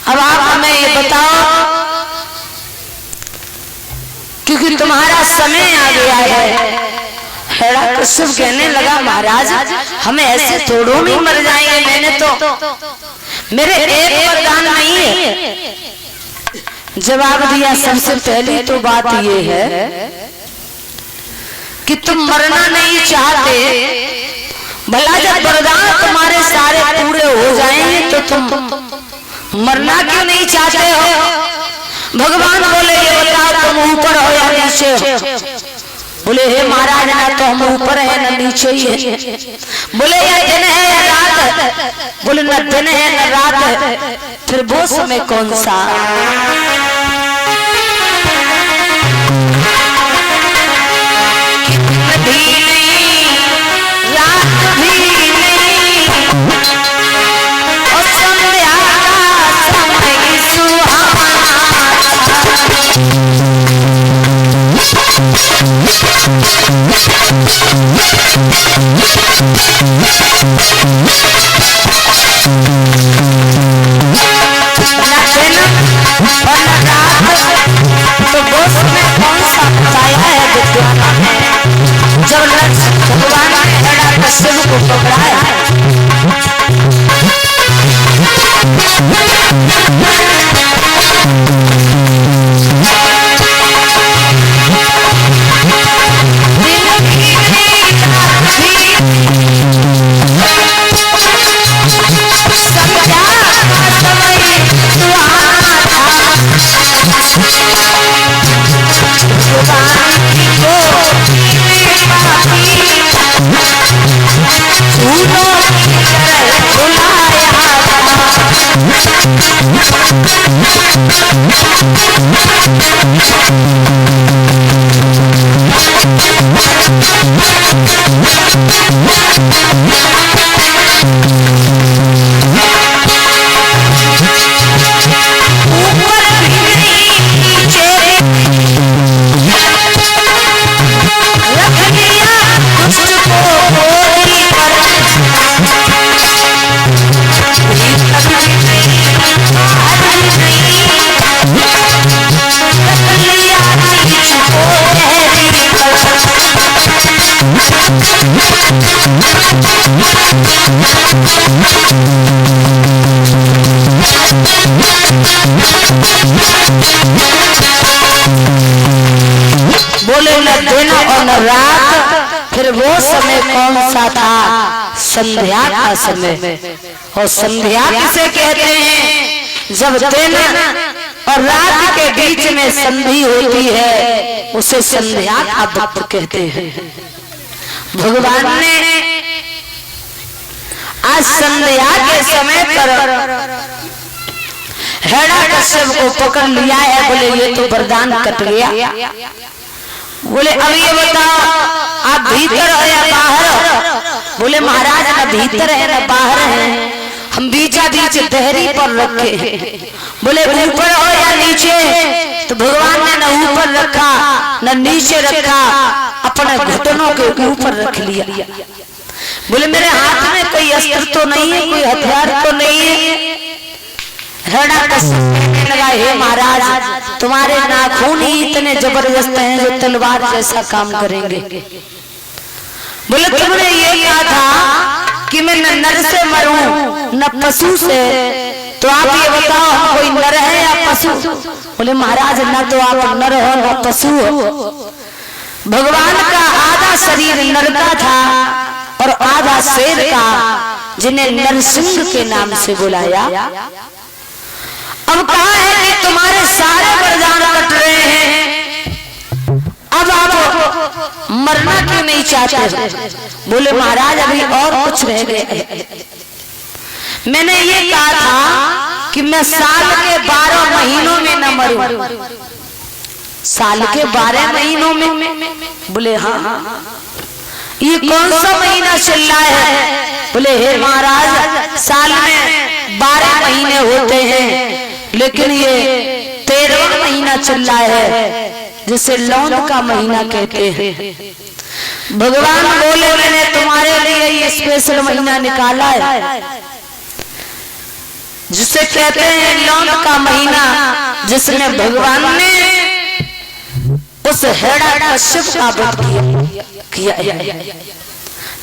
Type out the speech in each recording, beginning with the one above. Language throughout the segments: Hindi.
अब आप हमें ये बताओ, क्योंकि तुम्हारा समय आ गया है। हिरण्यकश्यप कहने लगा महाराज हमें ऐसे थोड़ों में मर जाएंगे, मैंने तो मेरे एक वरदान नहीं है। जवाब दिया सबसे पहली तो बात ये है कि तुम मरना नहीं चाहते, भला जब वरदान तुम्हारे सारे पूरे हो जाएंगे तो तुम मरना क्यों नहीं चाहते हो? भगवान बोले ये बताओ तुम ऊपर हो या नीचे हो? बोले हे महाराज ना तो हम ऊपर है ना नीचे ही है। बोले या दिन है या रात है? बोले न दिन है न रात है। फिर वो समय कौन सा? दिन भी नहीं रात भी नहीं और संध्या का समय सुहाना। तो वो समय कौन सा बताया है विद्वानों ने? जब भगवान ने हिरण्यकश्यप को पकड़ाया बोले न दिन और न रात। फिर वो समय कौन सा था? संध्या का समय। और संध्या किसे कहते हैं? जब दिन और रात के बीच में संधि होती है उसे संध्या का वक्त कहते हैं। भगवान ने आज संध्या के समय पर हिरण्यकश्यप को पकड़ लिया है। बोले ये तो वरदान कट गया। बोले अब ये बताओ आप भीतर हो या बाहर? बोले महाराज ना भीतर है ना बाहर है, हम बीचा बीच देहरी पर रखे। बोले ऊपर हो या नीचे? तो भगवान ने न ऊपर रखा न नीचे रखा, अपने घुटनों के ऊपर रख लिया। बोले मेरे हाथ में कोई अस्त्र तो नहीं है, कोई हथियार तो नहीं है। हिरण्यकश्यप कहने लगा हे महाराज तुम्हारे नाखून ही इतने जबरदस्त हैं जो तलवार जैसा काम करेंगे। बोले तुमने ये कहा था कि मैं न नर से मरूं न पशु से, तो आप ये बताओ हम कोई नर है या पशु? बोले महाराज न तो आप नर हो न पशु हो। भगवान का आधा शरीर नर का था और आधा शेर का, जिन्हें नरसिंह के नाम से बुलाया। अब कहा है कि तुम्हारे सारे वरदान कट रहे हैं, अब आप मरना क्यों नहीं चाहते? बोले महाराज अभी और कुछ रह गए। मैंने ये कहा था कि मैं साल के 12 महीनों में न मरूं। साल के 12 महीनों में? बोले हाँ। ये कौन सा महीना चल रहा है? बोले हे महाराज साल में 12 महीने होते हैं, लेकिन ये 13वां महीना चल रहा है जिसे लौंड का महीना कहते हैं। भगवान बोले मैंने तुम्हारे लिए ये स्पेशल महीना निकाला है। जिसे कहते हैं लौंड का महीना, जिसमें भगवान ने उस हिरण्यकश्यप का वध किया।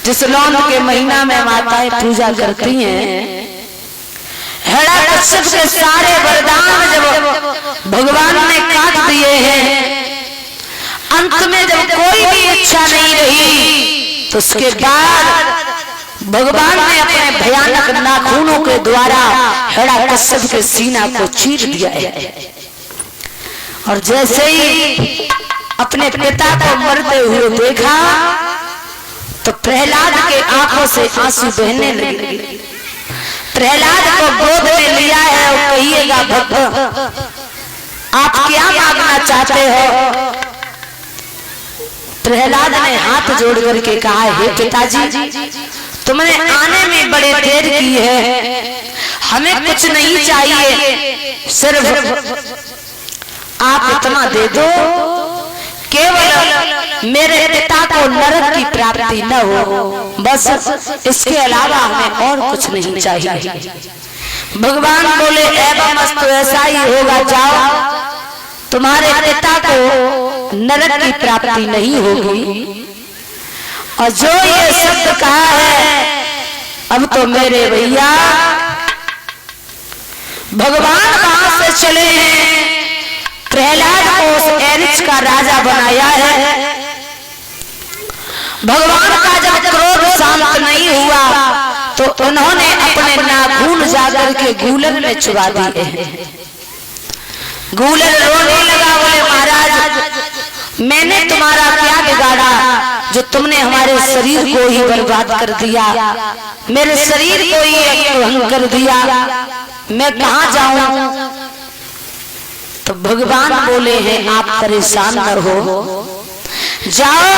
जिस लौंड के महीना में माताएं पूजा करती हैं, हिरण्यकश्यप के सारे वरदान जब भगवान ने काट दिए हैं, अंत में जब कोई भी इच्छा नहीं रही, तो उसके बाद भगवान ने अपने भयानक नाखूनों के द्वारा हिरण्यकश्यप के सीना को चीर दिया है। और जैसे ही अपने पिता को मरते हुए देखा, तो प्रहलाद के आंखों से आंसू बहने लगे। प्रहलाद को गोद में लिया है और कहिएगा भक्त, आप क्या मांगना चाहते हो? प्रहलाद ने हाथ जोड़ करके कहा, हे पिताजी, तुमने आने में बड़े देर की है, हमें कुछ नहीं चाहिए, सिर्फ आप इतना दे दो, केवल मेरे पिता को नरक की प्राप्ति न हो, बस इसके अलावा हमें और कुछ नहीं चाहिए। भगवान बोले, एवं मस्त ऐसा ही होगा, जाओ, तुम्हारे पिता को नरक की प्राप्ति नहीं होगी। और जो ये शब्द कहा है, अब तो मेरे भैया भगवान कहां से चले हैं? प्रहलाद को उस एरिच का राजा बनाया है। भगवान का जब क्रोध शांत नहीं हुआ, तो उन्होंने अपने नाखून जाकर के गूलन में चुरा दिए हैं। गूलन रोने लगा, बोले महाराज, मैंने तुम्हारा क्या बिगाड़ा जो तुमने हमारे शरीर को ही बर्बाद कर दिया, मेरे शरीर को ही अपहरण कर दिया, मैं कहां जाऊं? तो भगवान बोले हैं, आप परेशान न हो, जाओ,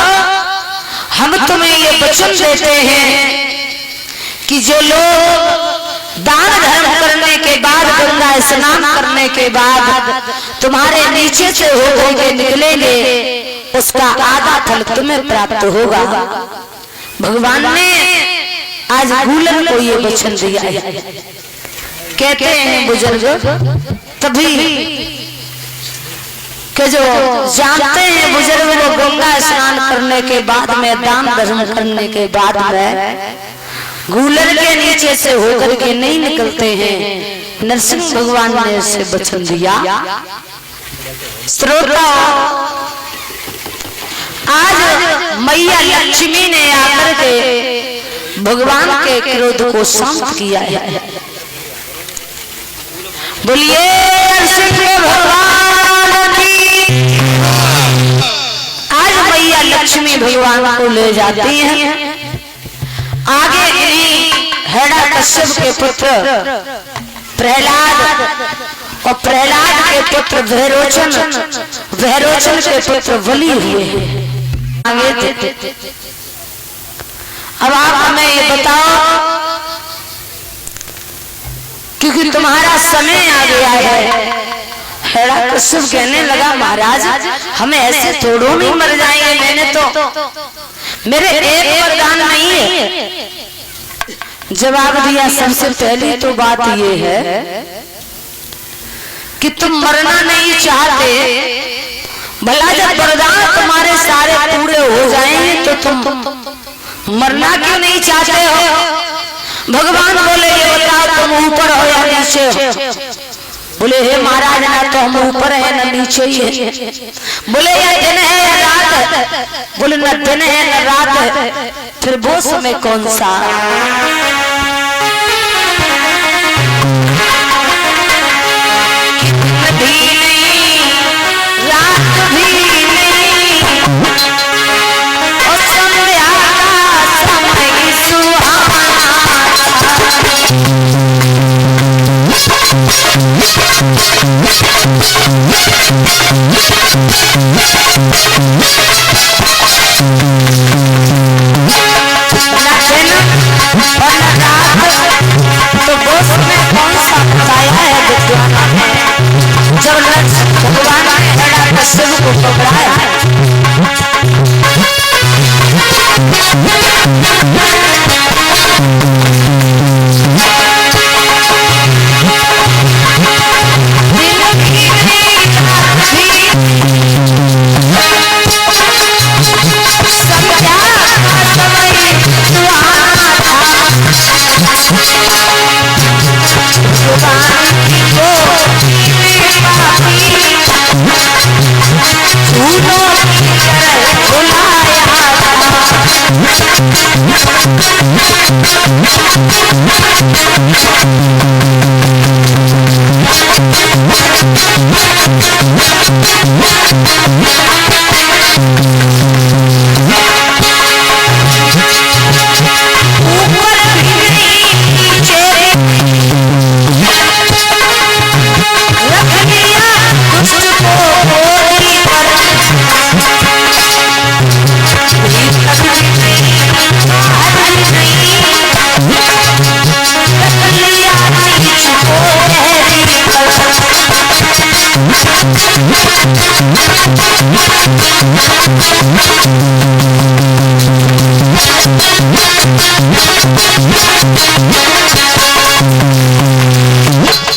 हम तुम्हें ये वचन देते हैं कि जो लोग दान धर्म करने के बाद, गंगा स्नान करने के बाद तुम्हारे नीचे से होकर के निकलेंगे, उसका आधा फल तुम्हें प्राप्त होगा। भगवान ने आज गूलन को ये वचन दिया है। कहते हैं बुजुर्ग, तभी कि जो जानते हैं बुजुर्ग, वो गंगा स्नान करने के बाद में, दान धर्म करने के बाद में गूलन के नीचे से होकर के नहीं निकलते हैं। नरसिंह भगवान ने उसे वचन दिया। श्रोता, आज मैया लक्ष्मी ने आकर के भगवान के क्रोध को शांत किया है। बोलिए नरसिंह भगवान की। आज मैया लक्ष्मी भगवान को ले जाती हैं। आगे हिरण्यकश्यप के पुत्र प्रहलाद और प्रहलाद के पुत्र भैरोचन, भैरोचन के पुत्र बलि हुए आगे थे। अब आप हमें ये बताओ, क्योंकि तुम्हारा समय आ गया है। हिरण्यकश्यप कहने लगा, महाराज, हम ऐसे थोड़ों नहीं मर जाएंगे, मैंने तो, मेरे एक वरदान नहीं है। जवाब दिया, सबसे पहली तो बात ये है कि तुम मरना नहीं चाहते, भला जब वरदान तुम्हारे सारे पूरे हो जाएंगे तो तुम मरना क्यों नहीं चाहते हो? भगवान बोले, ये बताओ, तुम ऊपर हो या नीचे हो? बोले, हे महाराज, ना तो हम ऊपर है ना नीचे ही है। बोले, या दिन है या रात है? बोले, न दिन है न रात है, फिर वो समय कौन सा? दिन भी नहीं, रात भी नहीं, और संध्या का समय सुहाना। तो वो समय कौन सा बताया है विद्वानों ने, जब भगवान ने हिरण्यकश्यप को पकड़ाया है।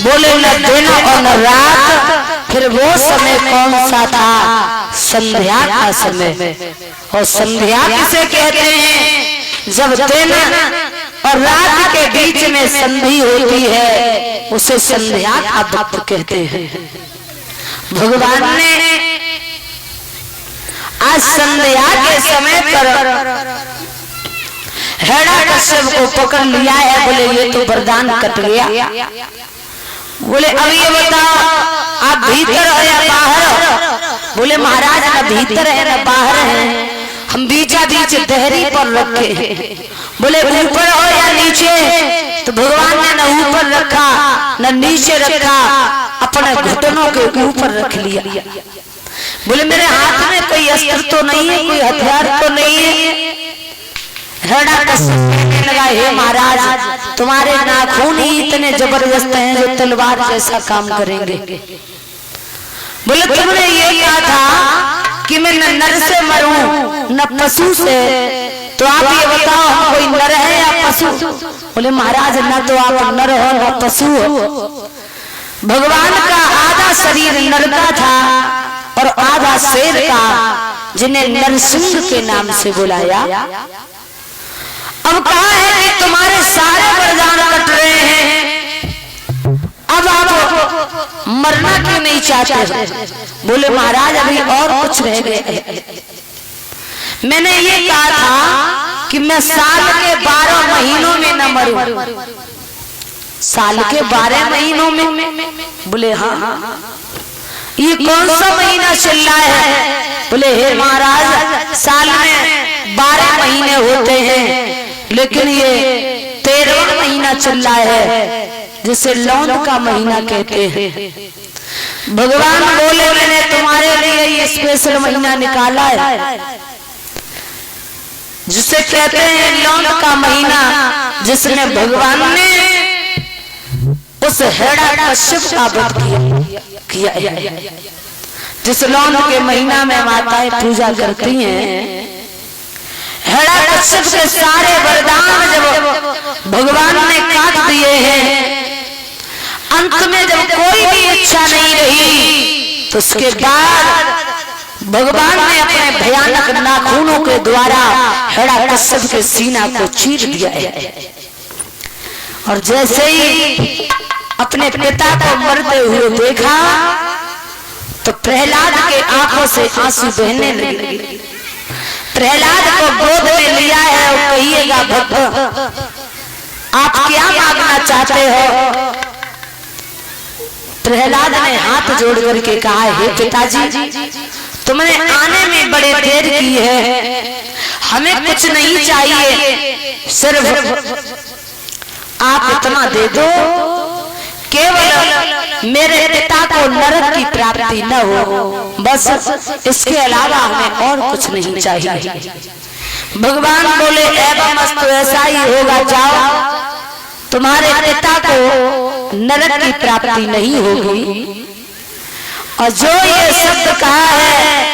बोले न दिन और न रात। फिर वो समय कौन सा था? संध्या का समय। और संध्या किसे कहते हैं? जब दिन और रात के बीच में संधि होती है उसे संध्या का वक्त कहते हैं। भगवान ने आज संध्या के समय पर हिरण्यकश्यप को पकड़ लिया है। बोले ये तो वरदान कट गया। बोले अब ये बताओ आप भीतर हो या बाहर? बोले महाराज न भीतर है न बाहर है, हम बीचा बीच देहरी पर रखे। बोले ऊपर हो या नीचे? तो भगवान ने न ऊपर रखा न नीचे रखा, अपने घुटनों के ऊपर रख लिया। बोले मेरे हाथ में कोई अस्त्र तो नहीं है, कोई हथियार तो नहीं है। हिरण्यकश्यप कहने लगा हे महाराज तुम्हारे नाखून ही इतने जबरदस्त हैं जो तलवार जैसा काम करेंगे। बोले तुमने ये कहा था कि मैं न नर से मरूं न पशु से, तो आप ये बताओ हम कोई नर है या पशु? बोले महाराज न तो आप नर हो न पशु हो। भगवान का आधा शरीर नर का था और आधा शेर का, जिन्हें नरसिंह के नाम से बुलाया। अब कहा है कि तुम्हारे सारे वरदान कट रहे हैं, अब आप मरना क्यों नहीं चाहते? बोले महाराज अभी और कुछ रह गए। मैंने ये कहा था कि मैं साल के 12 महीनों में न मरूं। साल के 12 महीनों में? बोले हाँ। ये कौन सा महीना चल रहा है? बोले हे महाराज साल में 12 महीने होते हैं, लेकिन ये 13वां महीना चल रहा है जिसे लौंड का महीना कहते हैं। भगवान बोले मैंने तुम्हारे लिए ये स्पेशल महीना निकाला है जिसे कहते हैं लौंड का महीना, जिसने भगवान ने उस हिरण्यकश्यप का वध किया है। जिस लौंड के महीना में माताएं पूजा करती हैं, हिरण्यकश्यप के सारे वरदान जब भगवान ने काट दिए हैं, अंत में जब कोई भी इच्छा नहीं रही तो उसके बाद भगवान ने अपने भयानक नाखूनों के द्वारा हिरण्यकश्यप के सीना को चीर दिया है। और जैसे ही अपने पिता को मरते हुए देखा तो प्रहलाद के आंखों से आंसू बहने लगे। प्रहलाद को गोद में लिया है और कहिएगा भक्त आप क्या मांगना चाहते हो? प्रहलाद ने हाथ जोड़ करके कहा हे पिताजी तुमने आने में बड़े देर की है, हमें कुछ नहीं चाहिए, सिर्फ आप इतना दे दो केवल मेरे पिता को नरक की प्राप्ति न हो, बस इसके अलावा हमें और कुछ नहीं चाहिए। भगवान बोले एवं मस्त ऐसा ही होगा, जाओ तुम्हारे पिता को नरक की प्राप्ति नहीं होगी। और जो ये शब्द कहा है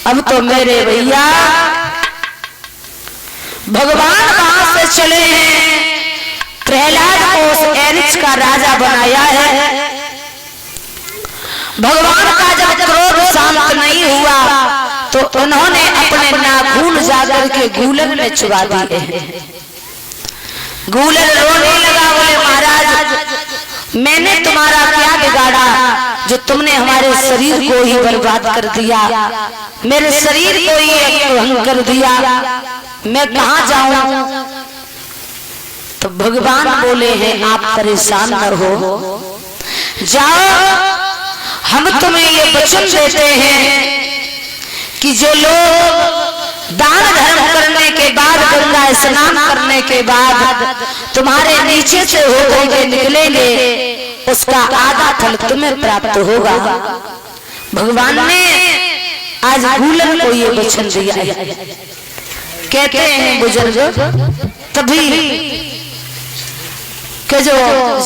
अब तो मेरे भैया भगवान वहां से चले हैं, प्रहलाद को उस एरिच का राजा बनाया है। भगवान का जब क्रोध शांत नहीं हुआ तो उन्होंने अपने नाखून जाकर के गूलन में चुरा दिए हैं। गूलन रोने लगा, बोले महाराज मैंने तुम्हारा क्या बिगाड़ा जो तुमने हमारे शरीर को ही बर्बाद कर दिया, मेरे शरीर को ही भंग कर दिया। मैं कहां जाऊं? तो भगवान बोले हैं आप परेशान न हो, जाओ हम तुम्हें ये वचन देते हैं कि जो लोग दान धर्म करने के बाद, गंगा स्नान करने के बाद तुम्हारे नीचे से होकर के निकलेंगे, उसका आधा फल तुम्हें प्राप्त होगा। भगवान ने आज गूलन को ये वचन दिया है। कहते हैं बुजुर्ग तभी कि जो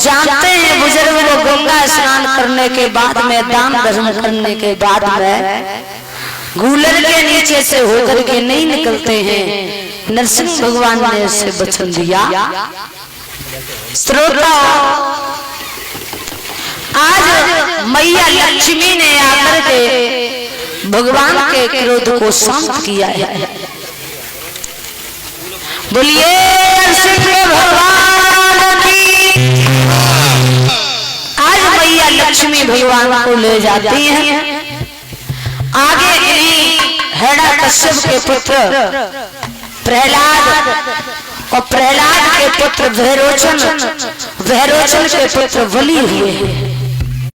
जानते हैं बुजुर्ग, वो गंगा स्नान करने के बाद में, दान धर्म करने के बाद में गूलन के नीचे से होकर के नहीं निकलते हैं। नरसिंह भगवान ने उसे वचन दिया। श्रोता, आज मैया लक्ष्मी ने आकर के भगवान के क्रोध को शांत किया है। बोलिए नरसिंह भगवान की। आज मैया लक्ष्मी भगवान को ले जाती हैं। आगे इन्हीं हिरण्यकश्यप के पुत्र प्रहलाद और प्रहलाद के पुत्र भैरोचन के पुत्र बलि हुए हैं।